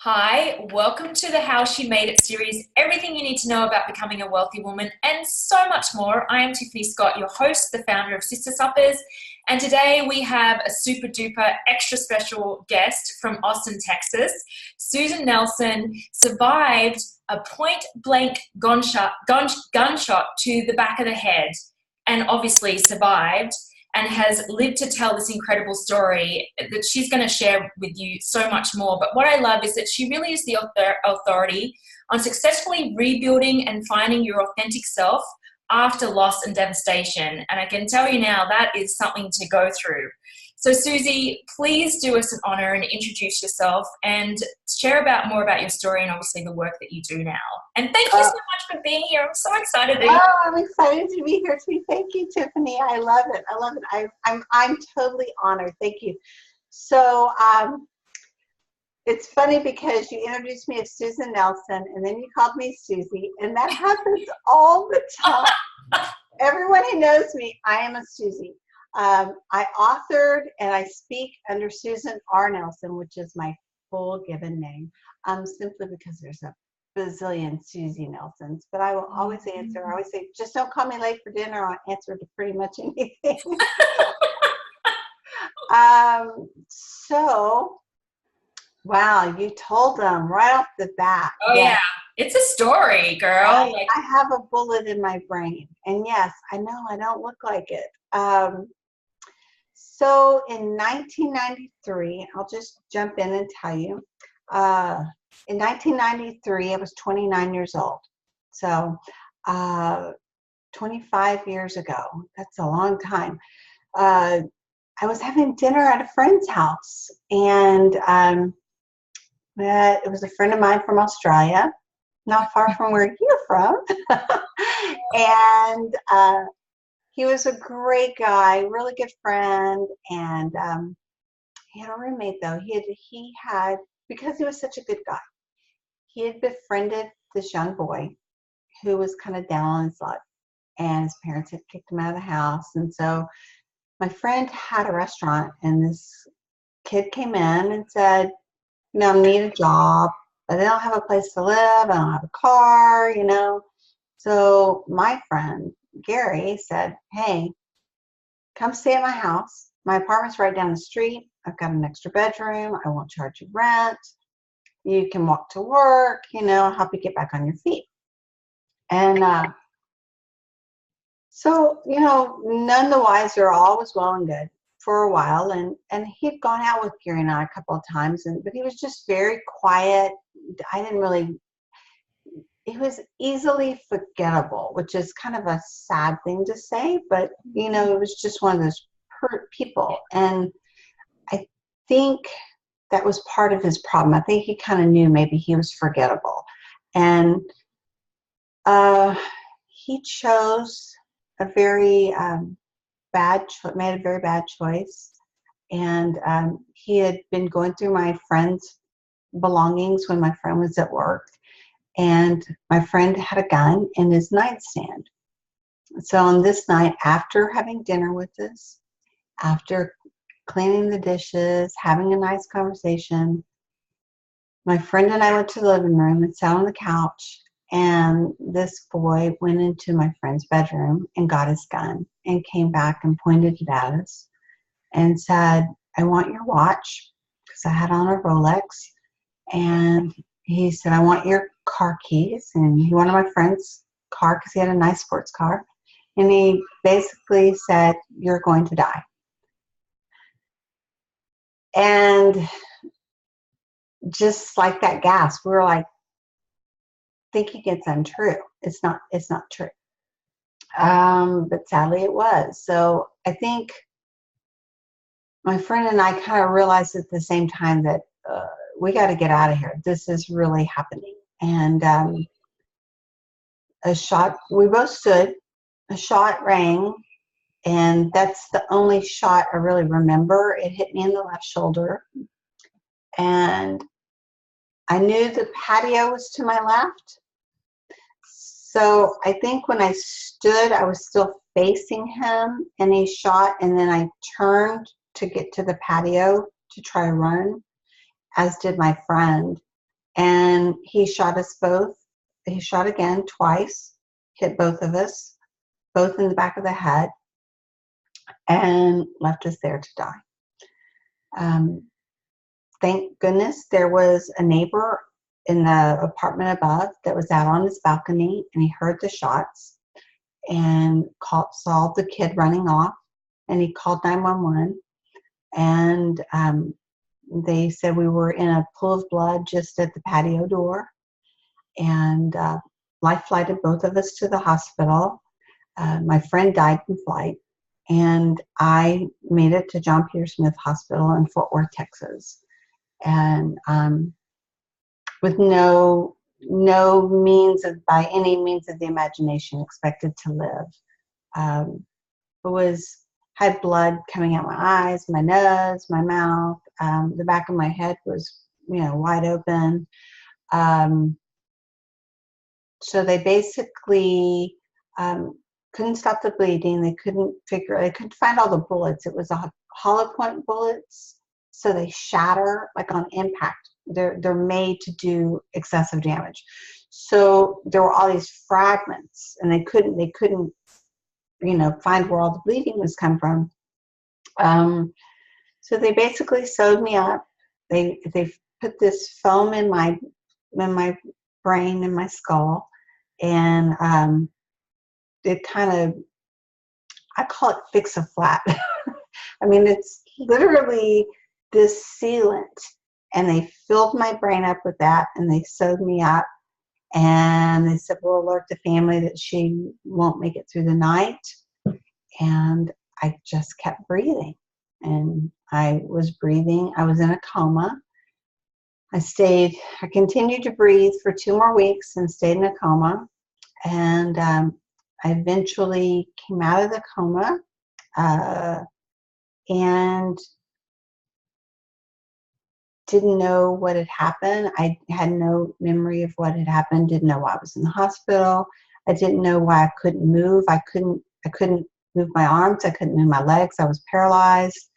Hi, welcome to the How She Made It series. Everything you need to know about becoming a wealthy woman and so much more. I am Tiffany Scott, your host, the founder of Sister Suppers. And today we have a super duper extra special guest from Austin, Texas. Susan Nelson survived a point blank gunshot to the back of the head and obviously survived and has lived to tell this incredible story that she's going to share with you so much more. But what I love is that she really is the authority on successfully rebuilding and finding your authentic self after loss and devastation. And I can tell you now that is something to go through. So Susie, please do us an honor and introduce yourself and share more about your story and obviously the work that you do now. And thank you so much for being here. I'm so excited. I'm excited to be here too. Thank you, Tiffany. I love it. I love it. I'm totally honored. Thank you. So it's funny because you introduced me as Susan Nelson and then you called me Susie, and that happens all the time. Everyone who knows me, I am a Susie. I authored and I speak under Susan R. Nelson, which is my full given name, simply because there's a bazillion Susie Nelsons. But I will always answer. I always say, just don't call me late for dinner. I'll answer to pretty much anything. So, wow, you told them right off the bat. Oh, yeah. It's a story, girl. I have a bullet in my brain. And yes, I know I don't look like it. So in 1993, I'll just jump in and tell you, in 1993, I was 29 years old. So 25 years ago, that's a long time. I was having dinner at a friend's house, and it was a friend of mine from Australia, not far from where you're from. And he was a great guy, really good friend, and he had a roommate though. He had, because he was such a good guy, he had befriended this young boy who was kind of down on his luck, and his parents had kicked him out of the house. And so my friend had a restaurant, and this kid came in and said, I need a job, but I don't have a place to live. I don't have a car, So my friend, Gary, said, hey, come stay at my house. My apartment's right down the street. I've got an extra bedroom. I won't charge you rent. You can walk to work, help you get back on your feet. And so, none the wiser, all was well and good for a while. And he'd gone out with Gary and I a couple of times, but he was just very quiet. He was easily forgettable, which is kind of a sad thing to say, but, it was just one of those hurt people. And I think that was part of his problem. I think he kind of knew maybe he was forgettable. And he chose a very made a very bad choice. And he had been going through my friend's belongings when my friend was at work. And my friend had a gun in his nightstand. So on this night, after having dinner with us, after cleaning the dishes, having a nice conversation, my friend and I went to the living room and sat on the couch, and this boy went into my friend's bedroom and got his gun and came back and pointed it at us and said, I want your watch, because I had on a Rolex. And he said, I want your car keys. And he wanted my friend's car because he had a nice sports car. And he basically said, you're going to die. And just like that gasp, we were like, thinking it's untrue. It's not true. But sadly it was. So I think my friend and I kind of realized at the same time that we got to get out of here. This is really happening. And we both stood, a shot rang, and that's the only shot I really remember. It hit me in the left shoulder. And I knew the patio was to my left. So I think when I stood, I was still facing him, and he shot, and then I turned to get to the patio to try to run, as did my friend. and he shot us both. He shot again twice, hit both of us, both in the back of the head, and left us there to die. Thank goodness there was a neighbor in the apartment above that was out on his balcony, and he heard the shots and saw the kid running off, and he called 911. And they said we were in a pool of blood just at the patio door, and life flighted both of us to the hospital. My friend died in flight, and I made it to John Peter Smith Hospital in Fort Worth, Texas, and with no means of, by any means of the imagination, expected to live. Had blood coming out my eyes, my nose, my mouth. The back of my head was, wide open. So they basically couldn't stop the bleeding. They couldn't find all the bullets. It was a hollow point bullets, so they shatter like on impact. They're made to do excessive damage. So there were all these fragments, and they couldn't find where all the bleeding was come from. So they basically sewed me up. They put this foam in my brain, in my skull, and it kind of, I call it fix a flat. I mean, it's literally this sealant, and they filled my brain up with that, and they sewed me up, and they said, we'll alert the family that she won't make it through the night. And I just kept breathing, and I was breathing. I was in a coma. I continued to breathe for 2 more weeks and stayed in a coma. And I eventually came out of the coma and didn't know what had happened. I had no memory of what had happened, didn't know why I was in the hospital. I didn't know why I couldn't move. I couldn't move my arms. I couldn't move my legs. I was paralyzed.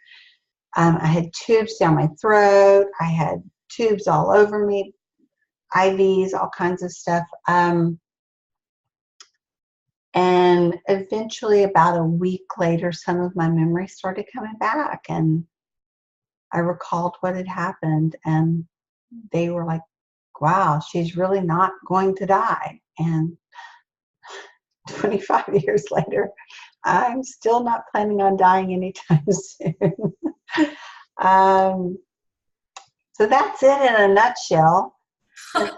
I had tubes down my throat. I had tubes all over me, IVs, all kinds of stuff. And eventually, about a week later, some of my memories started coming back, and I recalled what had happened, and they were like, wow, she's really not going to die. And 25 years later, I'm still not planning on dying anytime soon. So that's it in a nutshell. 7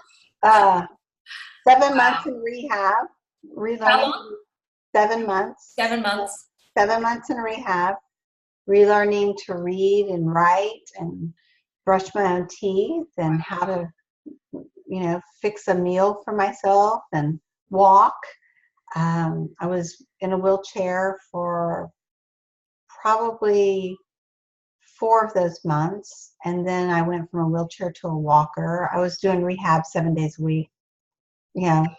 months in rehab, relearning. How long? 7 months. 7 months. 7 months in rehab, relearning to read and write and brush my own teeth and how to, fix a meal for myself and walk. I was in a wheelchair for probably 4 of those months, and then I went from a wheelchair to a walker. I was doing rehab 7 days a week. I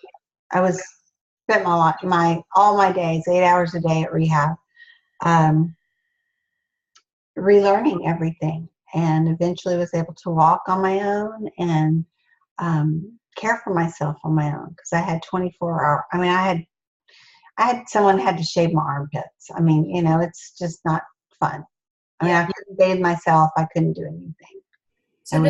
was spent all my days, 8 hours a day at rehab, relearning everything, and eventually was able to walk on my own and care for myself on my own, because I had 24-hour. I mean, I had someone had to shave my armpits. I mean, it's just not fun. I mean, I couldn't bathe myself. I couldn't do anything. So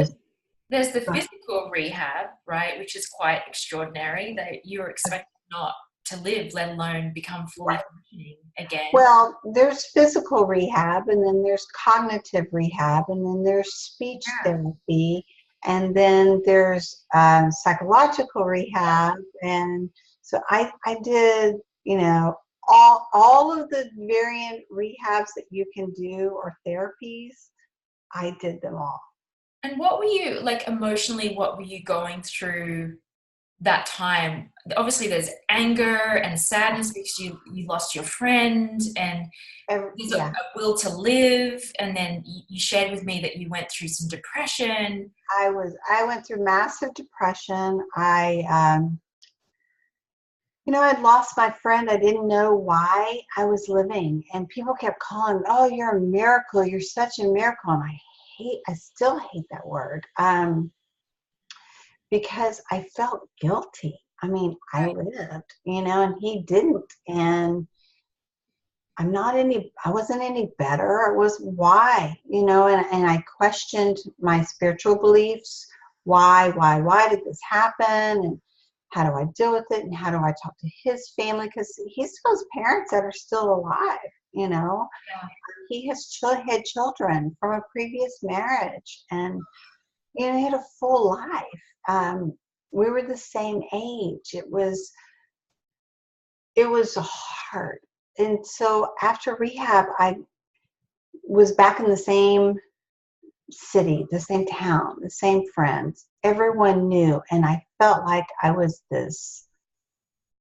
there's the physical rehab, right, which is quite extraordinary, that you're expected not to live, let alone become fully functioning again. Well, there's physical rehab, and then there's cognitive rehab, and then there's speech therapy, and then there's psychological rehab. And so I did, all of the variant rehabs that you can do, or therapies. I did them all. And what were you, like, emotionally, what were you going through that time? Obviously there's anger and sadness because you lost your friend, and there's a will to live, and then you shared with me that you went through some depression. I went through massive depression. I'd lost my friend. I didn't know why I was living, and people kept calling, oh, you're a miracle, you're such a miracle. And I still hate that word, because I felt guilty. I mean, I Right. lived, and he didn't. And I wasn't any better. It was why, and I questioned my spiritual beliefs. Why did this happen? And how do I deal with it? And how do I talk to his family? Because he still has parents that are still alive, Yeah. He had children from a previous marriage, and, he had a full life. We were the same age. It was hard. And so after rehab, I was back in the same city, the same town, the same friends. Everyone knew, and I felt like I was this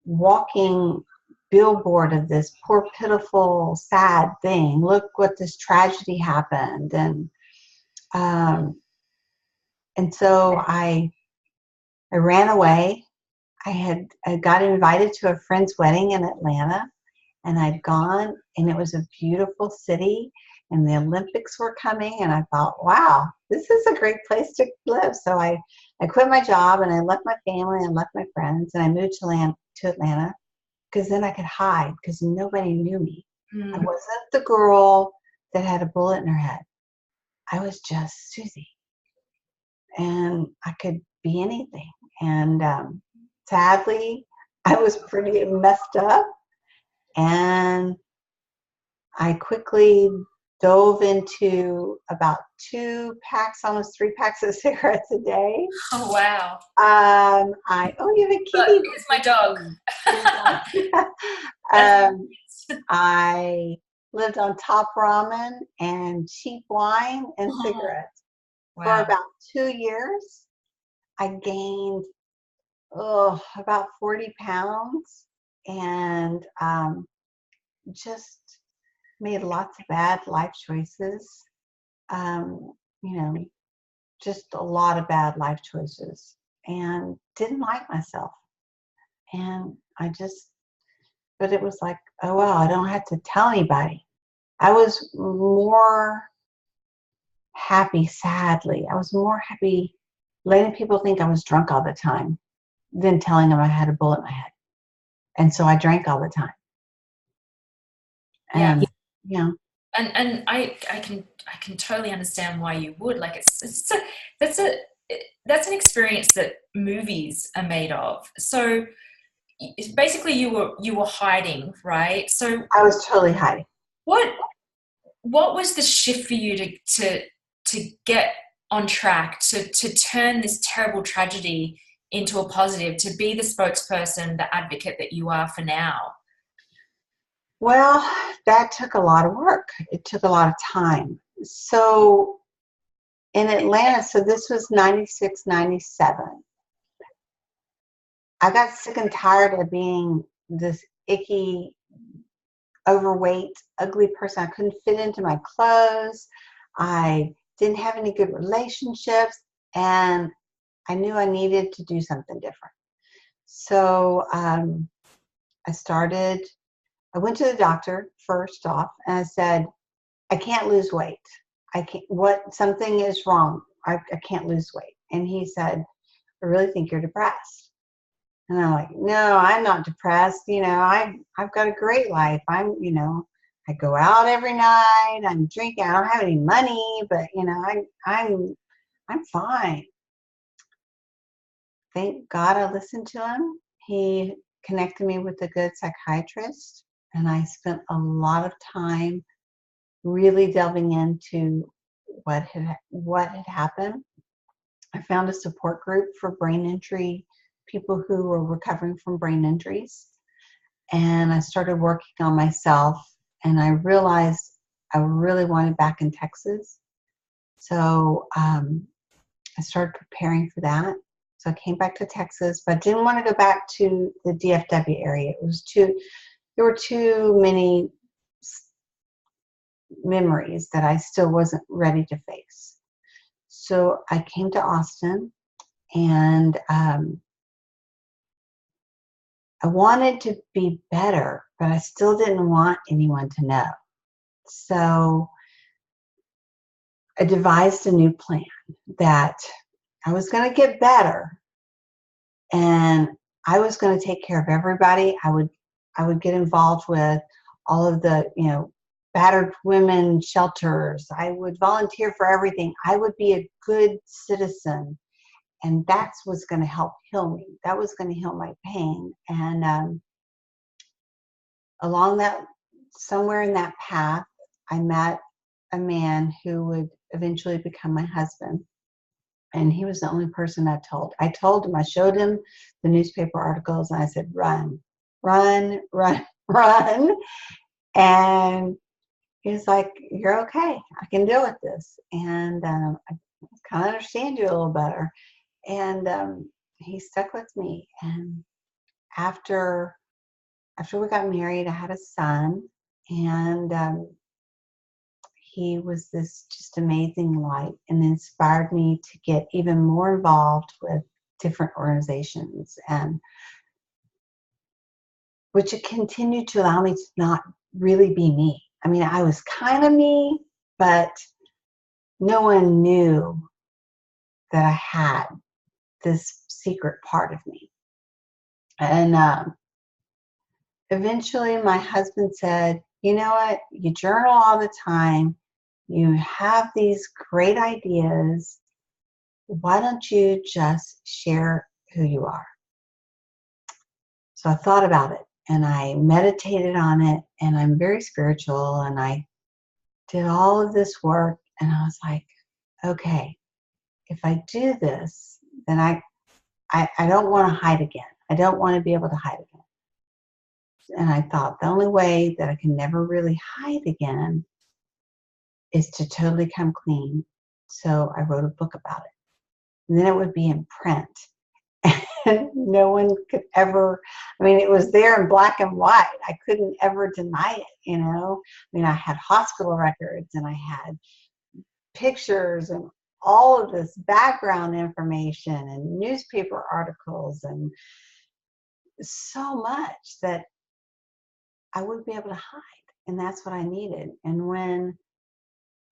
walking billboard of this poor, pitiful, sad thing. Look what this tragedy happened, um, and so I ran away. I got invited to a friend's wedding in Atlanta, and I'd gone, and it was a beautiful city, and the Olympics were coming, and I thought, wow, this is a great place to live. So I quit my job, and I left my family and left my friends, and I moved to Atlanta because then I could hide because nobody knew me. I Mm. wasn't the girl that had a bullet in her head. I was just Susie, and I could be anything. And sadly, I was pretty messed up, and I quickly dove into about 2 packs, almost 3 packs of cigarettes a day. Oh, wow. You have a Look, kitty. here's my dog. Your dog. That's um, I lived on top ramen and cheap wine and oh, cigarettes for wow. about 2 years. I gained about 40 pounds, and just made lots of bad life choices. Um, you know, just a lot of bad life choices, and didn't like myself. And but it was like, oh wow, I don't have to tell anybody. I was more happy, sadly. I was more happy letting people think I was drunk all the time than telling them I had a bullet in my head. And so I drank all the time. Yeah. And, you know, And I can totally understand why you would. Like that's a that's an experience that movies are made of. So basically you were hiding, right? So I was totally hiding. what what was the shift for you to get on track, to turn this terrible tragedy into a positive, to be the spokesperson, the advocate that you are for now? Well, that took a lot of work. It took a lot of time. So in Atlanta, so this was 96, 97. I got sick and tired of being this icky, overweight, ugly person. I couldn't fit into my clothes. I didn't have any good relationships, and I knew I needed to do something different. So I went to the doctor first off, and I said, I can't lose weight. Something is wrong. I can't lose weight. And he said, I really think you're depressed. And I'm like, no, I'm not depressed. I've got a great life. I go out every night. I'm drinking. I don't have any money, but I'm fine. Thank God I listened to him. He connected me with a good psychiatrist, and I spent a lot of time really delving into what had happened. I found a support group for brain injury people who were recovering from brain injuries, and I started working on myself. And I realized I really wanted back in Texas, so I started preparing for that. So I came back to Texas, but I didn't want to go back to the DFW area. There were too many memories that I still wasn't ready to face. So I came to Austin, and I wanted to be better, but I still didn't want anyone to know. So I devised a new plan that I was going to get better, and I was going to take care of everybody. I would get involved with all of the, battered women shelters. I would volunteer for everything. I would be a good citizen. And that's what's going to help heal me. That was going to heal my pain. And along that, somewhere in that path, I met a man who would eventually become my husband. And he was the only person I told. I told him, I showed him the newspaper articles, and I said, run, run, run, run. And he was like, you're okay. I can deal with this. And I kind of understand you a little better. And he stuck with me. And after we got married, I had a son. And he was this just amazing light and inspired me to get even more involved with different organizations, and which continued to allow me to not really be me. I mean, I was kind of me, but no one knew that I had this secret part of me. And eventually my husband said, you know what, you journal all the time, you have these great ideas, why don't you just share who you are? So I thought about it and I meditated on it, and I'm very spiritual, and I did all of this work, and I was like, okay, if I do this, then I don't want to hide again. I don't want to be able to hide again. And I thought the only way that I can never really hide again is to totally come clean. So I wrote a book about it. And then it would be in print. And no one could ever, I mean, it was there in black and white. I couldn't ever deny it, I mean, I had hospital records, and I had pictures and all of this background information and newspaper articles and so much that I wouldn't be able to hide. And that's what I needed. And when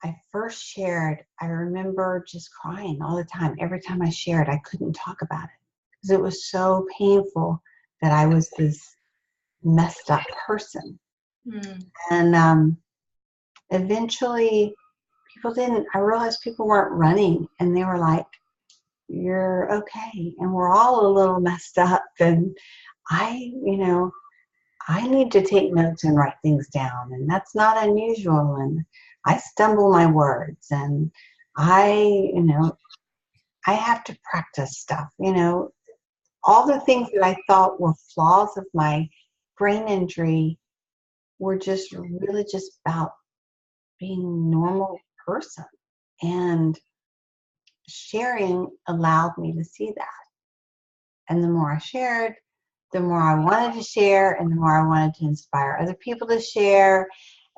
I first shared, I remember just crying all the time. Every time I shared, I couldn't talk about it because it was so painful that I was this messed up person. And eventually I realized people weren't running, and they were like, you're okay. And we're all a little messed up. And I need to take notes and write things down, and that's not unusual. And I stumble my words, and I have to practice stuff, all the things that I thought were flaws of my brain injury were just really just about being a normal person. And sharing allowed me to see that. And the more I shared, the more I wanted to share, and the more I wanted to inspire other people to share.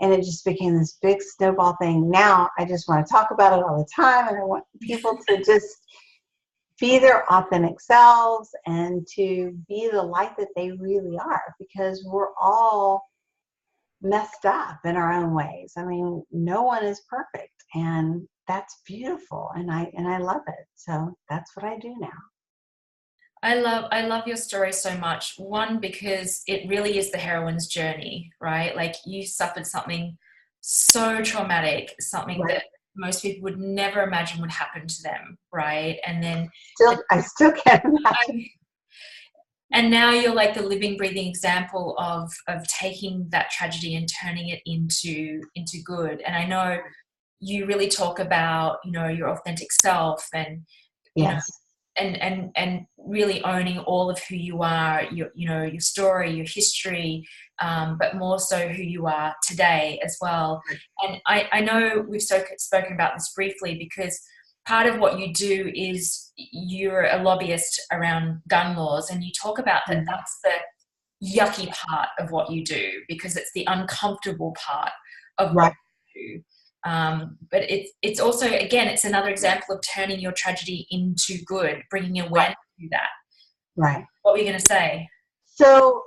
And it just became this big snowball thing. Now I just want to talk about it all the time, and I want people to just be their authentic selves and to be the light that they really are, because we're all messed up in our own ways. I mean, no one is perfect, and that's beautiful, and I love it. So that's what I do now. I love your story so much. One, because it really is the heroine's journey, right? Like, you suffered something so traumatic, something Right. that most people would never imagine would happen to them, right? And then I still can't imagine. And now you're like the living, breathing example of taking that tragedy and turning it into good. And I know you really talk about, your authentic self, and Yes. and really owning all of who you are, your story, your history, but more so who you are today as well. And I know we've spoken about this briefly, because part of what you do is you're a lobbyist around gun laws, and you talk about that. That's the yucky part of what you do, because it's the uncomfortable part of what you do. But it's also, again, it's another example of turning your tragedy into good, bringing awareness to that. Right. What were you going to say? So,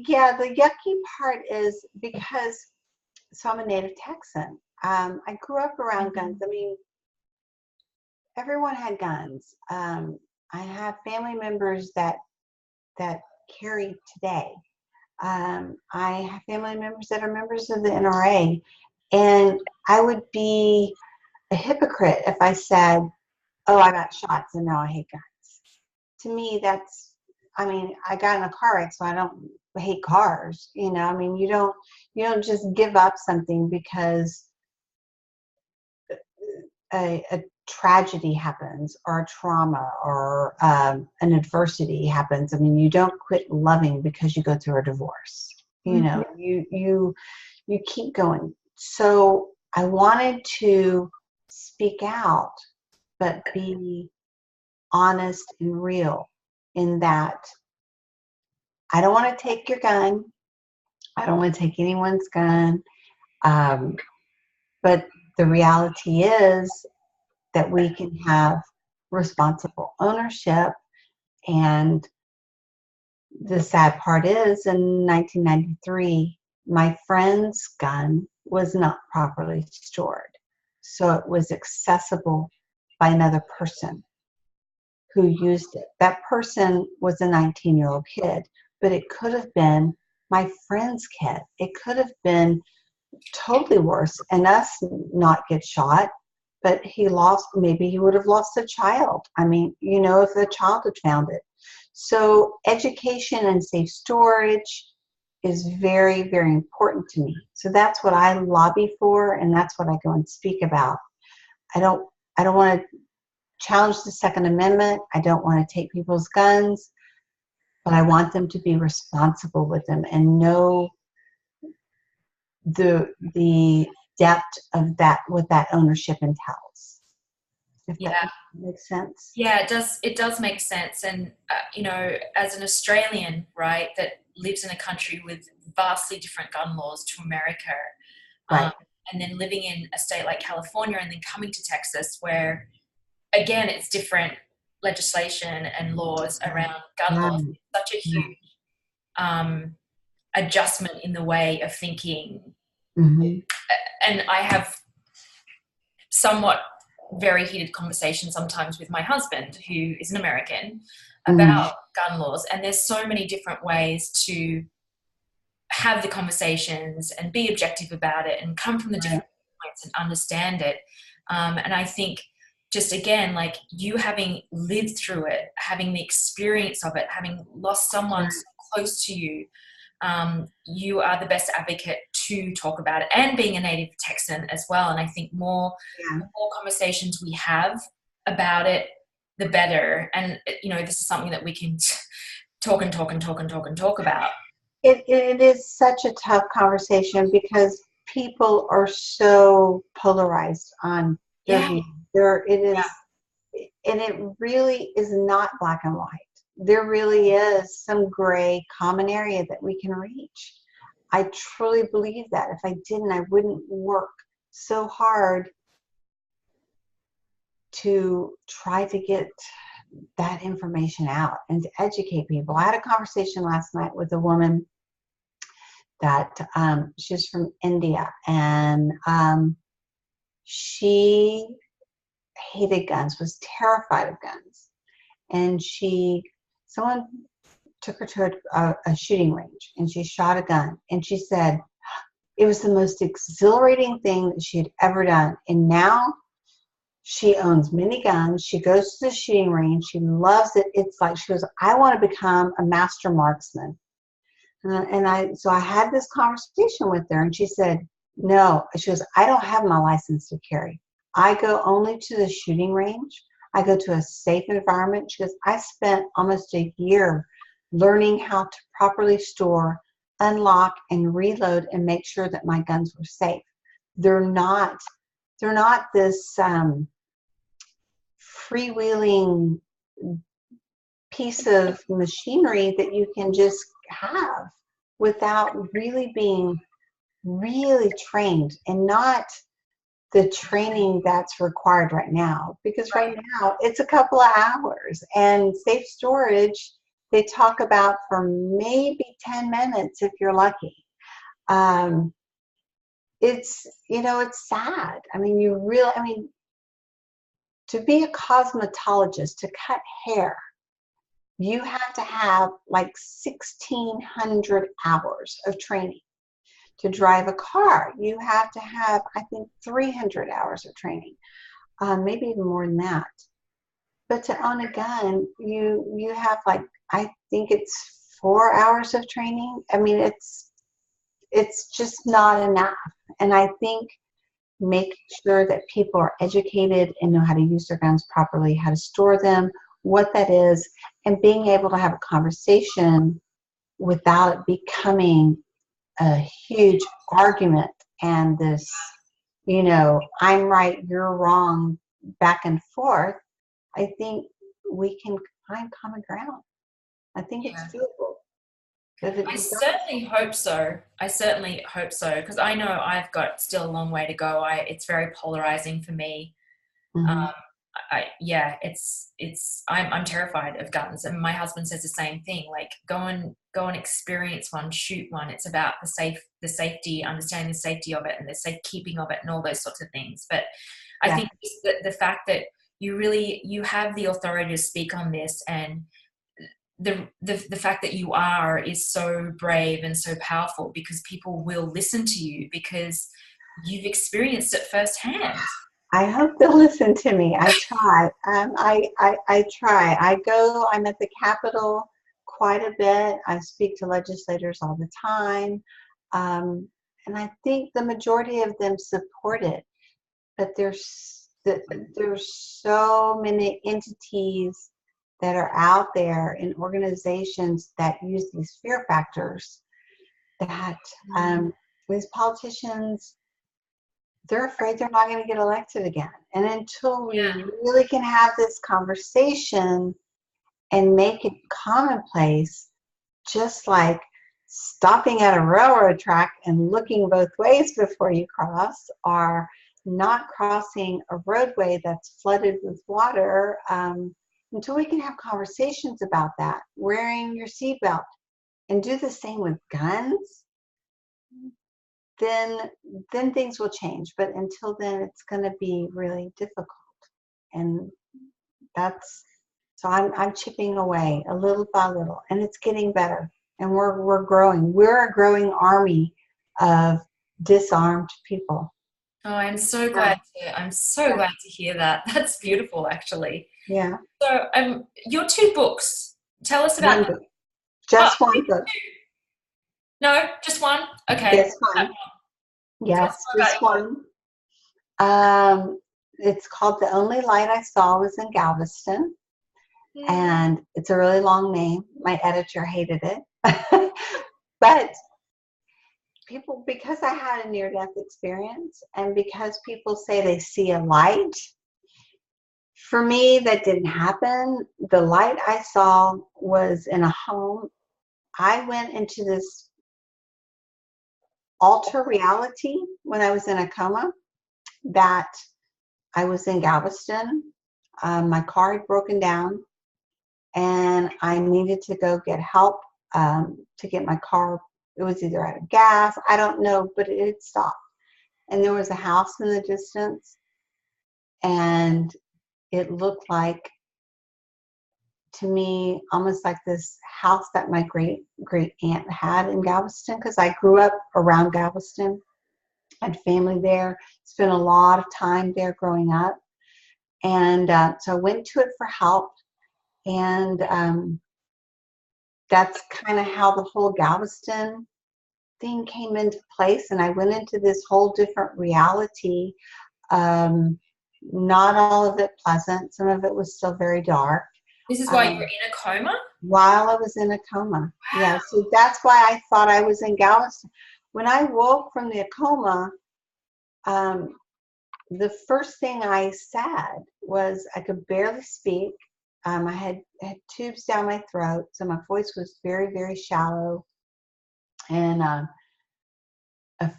yeah, the yucky part is because, so I'm a native Texan. I grew up around guns. I mean, everyone had guns. I have family members that carry today. I have family members that are members of the NRA, and I would be a hypocrite if I said, "Oh, I got shots and now I hate guns." To me, that's, I mean, I got in a car wreck, so I don't hate cars. I mean, you don't just give up something because a tragedy happens, or a trauma, or an adversity happens. I mean, you don't quit loving because you go through a divorce. You keep going. So I wanted to speak out, but be honest and real in that I don't want to take your gun. I don't want to take anyone's gun. But the reality is that we can have responsible ownership. And the sad part is, in 1993, my friend's gun was not properly stored. So it was accessible by another person who used it. That person was a 19-year-old kid, but it could have been my friend's kid. It could have been totally worse and us not get shot, but maybe he would have lost a child. I mean, if the child had found it. So education and safe storage is very, very important to me. So that's what I lobby for, and that's what I go and speak about. I don't want to challenge the Second Amendment. I don't want to take people's guns, but I want them to be responsible with them and know the depth of that, what that ownership entails. If that makes sense. Yeah, it does make sense. And as an Australian, right, that lives in a country with vastly different gun laws to America, Right. And then living in a state like California, and then coming to Texas, where again it's different legislation and laws around gun laws. It's such a huge adjustment in the way of thinking. Mm-hmm. And I have somewhat very heated conversations sometimes with my husband, who is an American, about gun laws. And there's so many different ways to have the conversations and be objective about it and come from the different points and understand it. And I think just, again, like you having lived through it, having the experience of it, having lost someone so close to you, you are the best advocate to talk about it, and being a native Texan as well. And I think the more conversations we have about it, the better. And, this is something that we can talk about. It is such a tough conversation because people are so polarized on their view. And it really is not black and white. There really is some gray common area that we can reach. I truly believe that. If I didn't, I wouldn't work so hard to try to get that information out and to educate people. I had a conversation last night with a woman that she's from India, and she hated guns, was terrified of guns. And someone took her to a shooting range, and she shot a gun. And she said it was the most exhilarating thing that she had ever done. And now she owns many guns. She goes to the shooting range. She loves it. It's like she goes, I want to become a master marksman. So I had this conversation with her, and she said, no. She goes, I don't have my license to carry. I go only to the shooting range. I go to a safe environment. She goes, I spent almost a year learning how to properly store, unlock, and reload and make sure that my guns were safe. They're not this freewheeling piece of machinery that you can just have without really being really trained, and not the training that's required right now, because right now it's a couple of hours, and safe storage they talk about for maybe 10 minutes if you're lucky. It's it's sad. I mean, to be a cosmetologist, to cut hair, you have to have like 1,600 hours of training. To drive a car, you have to have, I think, 300 hours of training, maybe even more than that. But to own a gun, you have like, I think it's 4 hours of training. I mean, it's just not enough. And I think making sure that people are educated and know how to use their guns properly, how to store them, what that is, and being able to have a conversation without it becoming a huge argument and this, I'm right, you're wrong, back and forth. I think we can find common ground. I think it's doable. I certainly hope so. I certainly hope so, because I know I've got still a long way to go. It's very polarizing for me. Mm-hmm. I'm terrified of guns, and my husband says the same thing. Like, go and experience one, shoot one. It's about the safety, understanding the safety of it, and the safekeeping of it, and all those sorts of things. But I think the fact that you have the authority to speak on this, and the fact that you are is so brave and so powerful, because people will listen to you because you've experienced it firsthand. I hope they'll listen to me. I try. I try. I'm at the Capitol quite a bit. I speak to legislators all the time. And I think the majority of them support it. But there's so many entities that are out there in organizations that use these fear factors that these politicians, they're afraid they're not going to get elected again. And until we really can have this conversation and make it commonplace, just like stopping at a railroad track and looking both ways before you cross, or not crossing a roadway that's flooded with water, until we can have conversations about that, wearing your seatbelt, and do the same with guns, then things will change. But until then, it's going to be really difficult. And so I'm chipping away a little by little, and it's getting better. And we're growing. We're a growing army of disarmed people. Oh, I'm so glad to hear that. That's beautiful, actually. Yeah. So, your 2 books. Tell us about them. Just one book. No, just one. Okay. Just one. Yes, just one. It's called The Only Light I Saw Was in Galveston, and it's a really long name. My editor hated it, but people, because I had a near-death experience, and because people say they see a light, for me, that didn't happen. The light I saw was in a home. I went into this alter reality when I was in a coma, that I was in Galveston. My car had broken down, and I needed to go get help to get my car. It was either out of gas, I don't know, but it had stopped. And there was a house in the distance, and it looked like, to me, almost like this house that my great aunt had in Galveston, because I grew up around Galveston, had family there, spent a lot of time there growing up. And so I went to it for help, and that's kind of how the whole Galveston thing came into place. And I went into this whole different reality. Not all of it pleasant. Some of it was still very dark. This is why you were in a coma? While I was in a coma. Wow. Yeah, so that's why I thought I was in Galveston. When I woke from the coma, the first thing I said was, I could barely speak. I had tubes down my throat, so my voice was very, very shallow. And a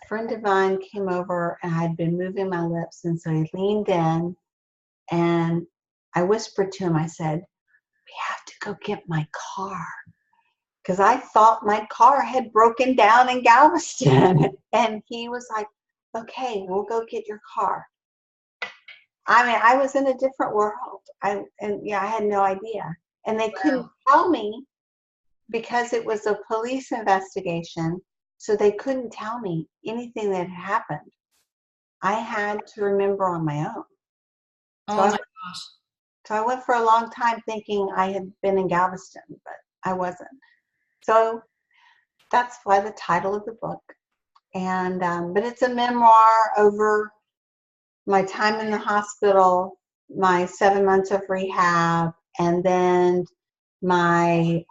friend of mine came over, and I'd been moving my lips, and so he leaned in, and I whispered to him, I said, "We have to go get my car," because I thought my car had broken down in Galveston. And he was like, "Okay, we'll go get your car." I mean, I was in a different world. I had no idea. And they couldn't Wow. tell me because it was a police investigation. So they couldn't tell me anything that had happened. I had to remember on my own. So Oh I, my gosh. so I went for a long time thinking I had been in Galveston, but I wasn't. So that's why the title of the book. And but it's a memoir over my time in the hospital, my 7 months of rehab, and then my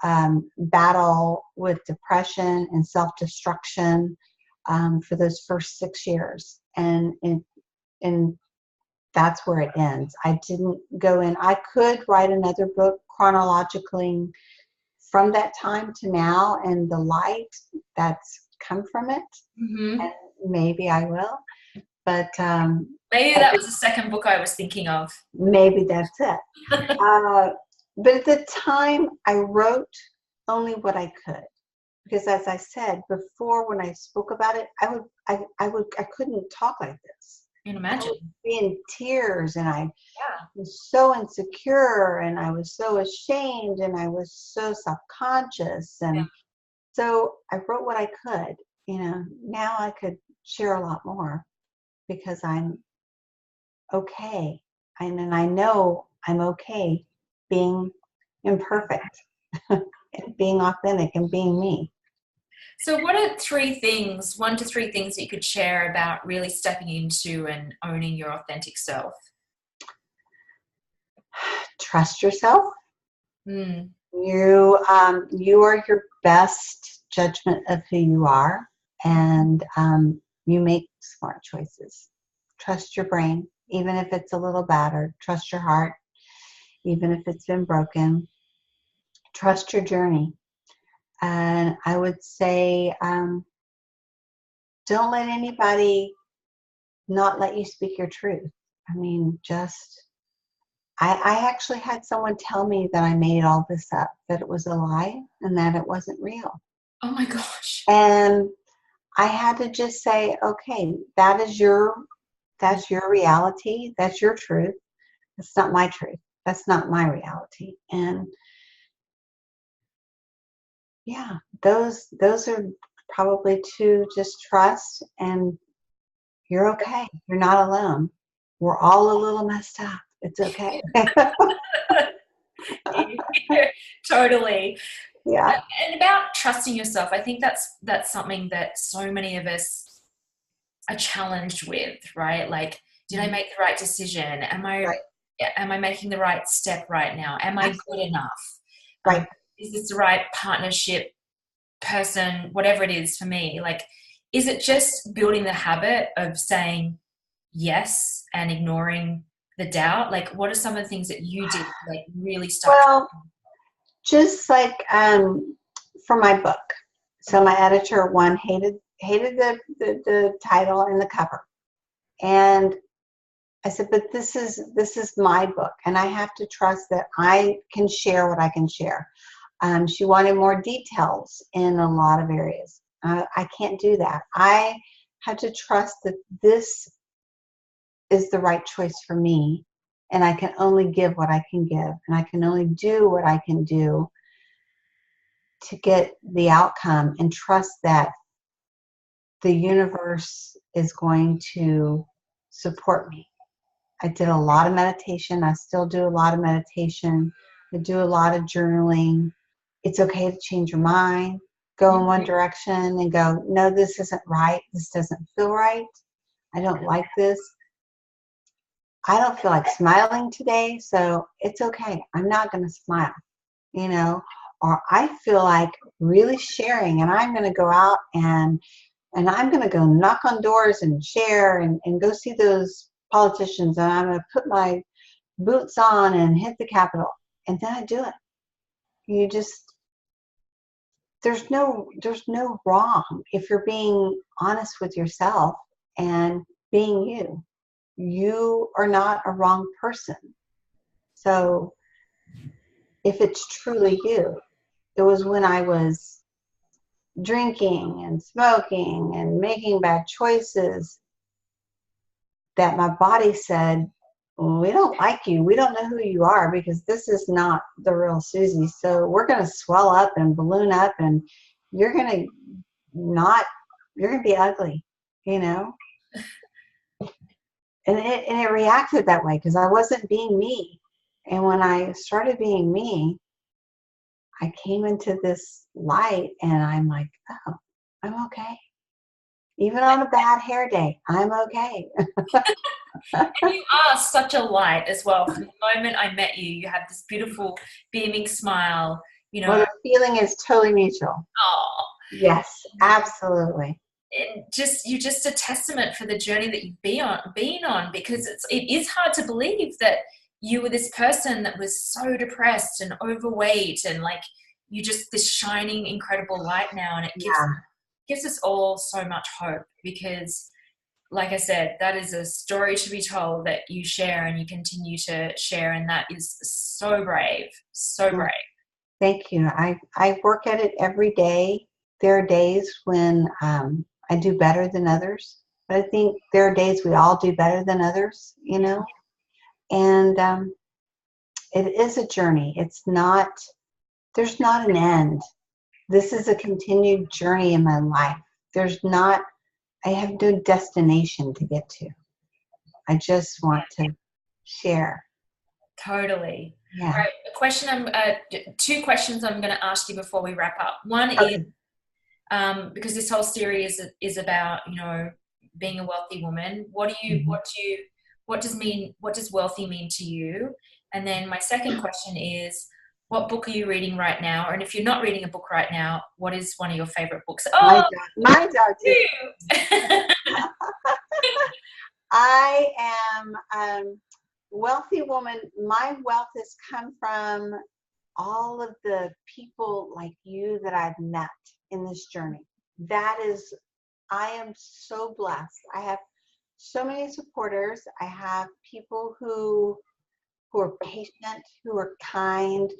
battle with depression and self-destruction for those first 6 years. And that's where it ends. I didn't go in. I could write another book chronologically from that time to now and the light that's come from it. Hmm. And maybe I will. But Maybe that was the second book I was thinking of. maybe that's it. But at the time, I wrote only what I could, because as I said before, when I spoke about it, I couldn't talk like this. I can I would imagine. be in tears, and I Yeah. was so insecure, and I was so ashamed, and I was so self-conscious, Yeah. and so I wrote what I could. Now I could share a lot more because I'm okay. And I know I'm okay being imperfect and being authentic and being me. So what are three things, 1 to 3 things that you could share about really stepping into and owning your authentic self? Trust yourself. Mm. You are your best judgment of who you are, and you make smart choices. Trust your brain, even if it's a little battered. Trust your heart, even if it's been broken. Trust your journey. And I would say, don't let anybody not let you speak your truth. I mean, I actually had someone tell me that I made all this up, that it was a lie and that it wasn't real. Oh my gosh. And I had to just say, okay, that's your reality. That's your truth. That's not my truth. That's not my reality. And yeah, those are probably two. Just trust, and you're okay. You're not alone. We're all a little messed up. It's okay. Totally. Yeah. And about trusting yourself, I think that's something that so many of us are challenged with, right? Like, did I make the right decision? Right. Am I making the right step right now? Am I good Absolutely. enough? Right. Is this the right partnership, person, whatever it is for me? Like, is it just building the habit of saying yes and ignoring the doubt? Like, what are some of the things that you did to like really start? Well, just like for my book. So my editor one hated the title and the cover. And I said, but this is my book, and I have to trust that I can share what I can share. She wanted more details in a lot of areas. I can't do that. I had to trust that this is the right choice for me, and I can only give what I can give, and I can only do what I can do to get the outcome, and trust that the universe is going to support me. I did a lot of meditation. I still do a lot of meditation. I do a lot of journaling. It's okay to change your mind, go in one direction and go, no, this isn't right. This doesn't feel right. I don't like this. I don't feel like smiling today, so it's okay. I'm not going to smile, you know, or I feel like really sharing, and I'm going to go out and I'm going to go knock on doors and share and go see those politicians, and I'm going to put my boots on and hit the Capitol. And then I do it. You just, there's no wrong if you're being honest with yourself and being you. You are not a wrong person. So if it's truly you, it was when I was drinking and smoking and making bad choices that my body said, we don't like you. We don't know who you are because this is not the real Susie. So we're going to swell up and balloon up, and you're going to you're going to be ugly, you know? And it reacted that way because I wasn't being me. And when I started being me, I came into this light and I'm like, oh, I'm okay. Even on a bad hair day, I'm okay. And you are such a light as well. From the moment I met you, you have this beautiful beaming smile, you Well, know. the feeling is totally mutual. Oh, Yes, absolutely. and you're just a testament for the journey that you've been on, because it is hard to believe that you were this person that was so depressed and overweight, and like you just this shining incredible light now, and it gives us all so much hope, because like I said, that is a story to be told that you share and you continue to share, and that is so brave, so brave. Thank you. I work at it every day. There are days when I do better than others, but I think there are days we all do better than others, you know? And it is a journey. There's not an end. This is a continued journey in my life. I have no destination to get to. I just want to share. Totally. Yeah. All right. Two questions I'm going to ask you before we wrap up. One Okay. is, because this whole series is about, you know, being a wealthy woman. What does wealthy mean to you? And then my second question is, what book are you reading right now? And if you're not reading a book right now, what is one of your favorite books? Oh, mine's out too. I am wealthy woman. My wealth has come from all of the people like you that I've met in this journey. I am so blessed. I have so many supporters. I have people who are patient, who are kind,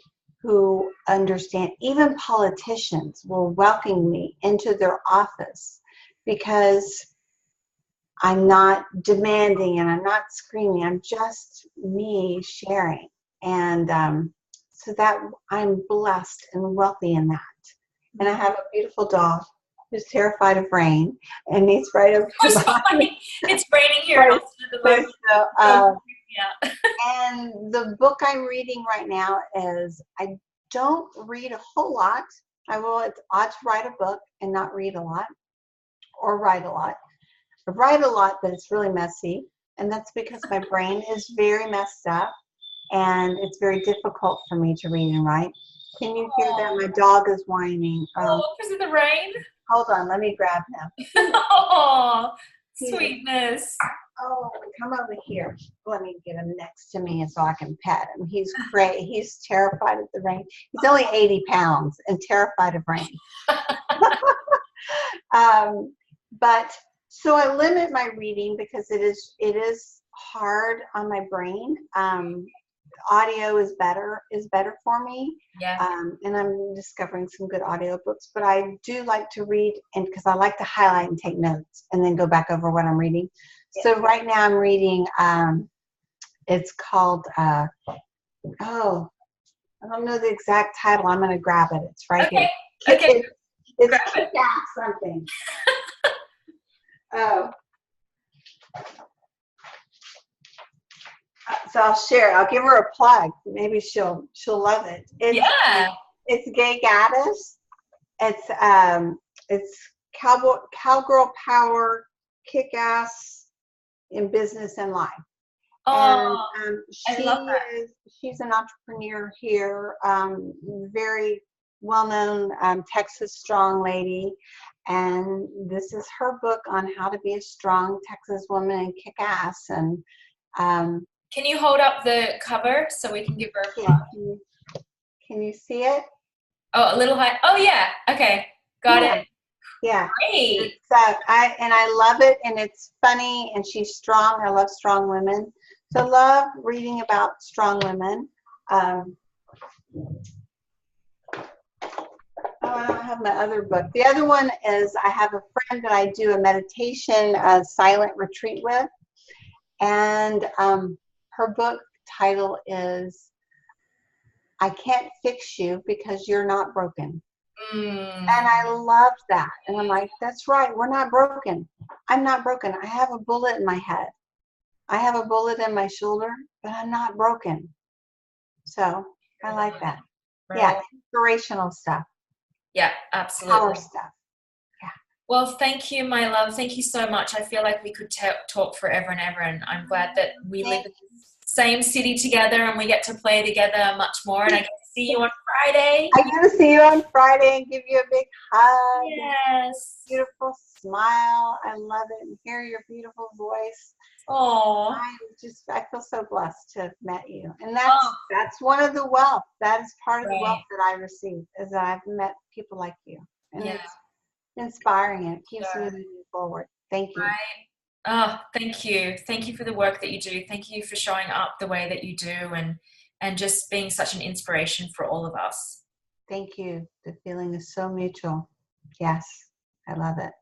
who understand. Even politicians will welcome me into their office because I'm not demanding and I'm not screaming. I'm just me sharing. And so that I'm blessed and wealthy in that. And I have a beautiful dog who's terrified of rain, and he's right over me. It's raining here at the moment. Yeah. And the book I'm reading right now is, I don't read a whole lot. It's odd to write a book and not read a lot or write a lot. I write a lot, but it's really messy. And that's because my brain is very messed up and it's very difficult for me to read and write. Can you hear that? My dog is whining. Because of the rain? Hold on, let me grab him. Oh, sweetness. Oh, come over here. Let me get him next to me so I can pet him. He's great. He's terrified of the rain. He's only 80 pounds and terrified of rain. But so I limit my reading because it is hard on my brain. Audio is better for me. Yeah. And I'm discovering some good audiobooks, but I do like to read, and because I like to highlight and take notes and then go back over what I'm reading. Yeah. So right now I'm reading, it's called, I don't know the exact title. I'm going to grab it. It's right here. Okay. It's Kick-Ass something. Oh. So I'll share. I'll give her a plug. Maybe she'll love it. It's Gay Gaddis. It's cowgirl power, kick-ass in business and life. Oh, and I love that. She's an entrepreneur here, very well-known Texas strong lady. And this is her book on how to be a strong Texas woman and kick ass. And can you hold up the cover so we can give her a plug? Can you see it? Oh, a little high. Oh yeah. Okay. Got it. Yeah. Great. I love it, and it's funny, and she's strong. I love strong women. So I love reading about strong women. I don't have my other book. The other one is, I have a friend that I do a meditation silent retreat with. And her book title is I Can't Fix You Because You're Not Broken. Mm. And I loved that. And I'm like, that's right. We're not broken. I'm not broken. I have a bullet in my head. I have a bullet in my shoulder, but I'm not broken. So I like that. Right. Yeah, inspirational stuff. Yeah, absolutely. Power stuff. Well, thank you, my love. Thank you so much. I feel like we could talk forever and ever, and I'm glad that we live in the same city together and we get to play together much more. And I get to see you on Friday. I get to see you on Friday and give you a big hug. Yes. Beautiful smile. I love it. And hear your beautiful voice. Oh. I feel so blessed to have met you. And that's one of the wealth. That is part of the wealth that I receive, is that I've met people like you. And it's inspiring, and it keeps moving me forward. Thank you. Oh, thank you. Thank you for the work that you do. Thank you for showing up the way that you do, and just being such an inspiration for all of us. Thank you. The feeling is so mutual. Yes, I love it.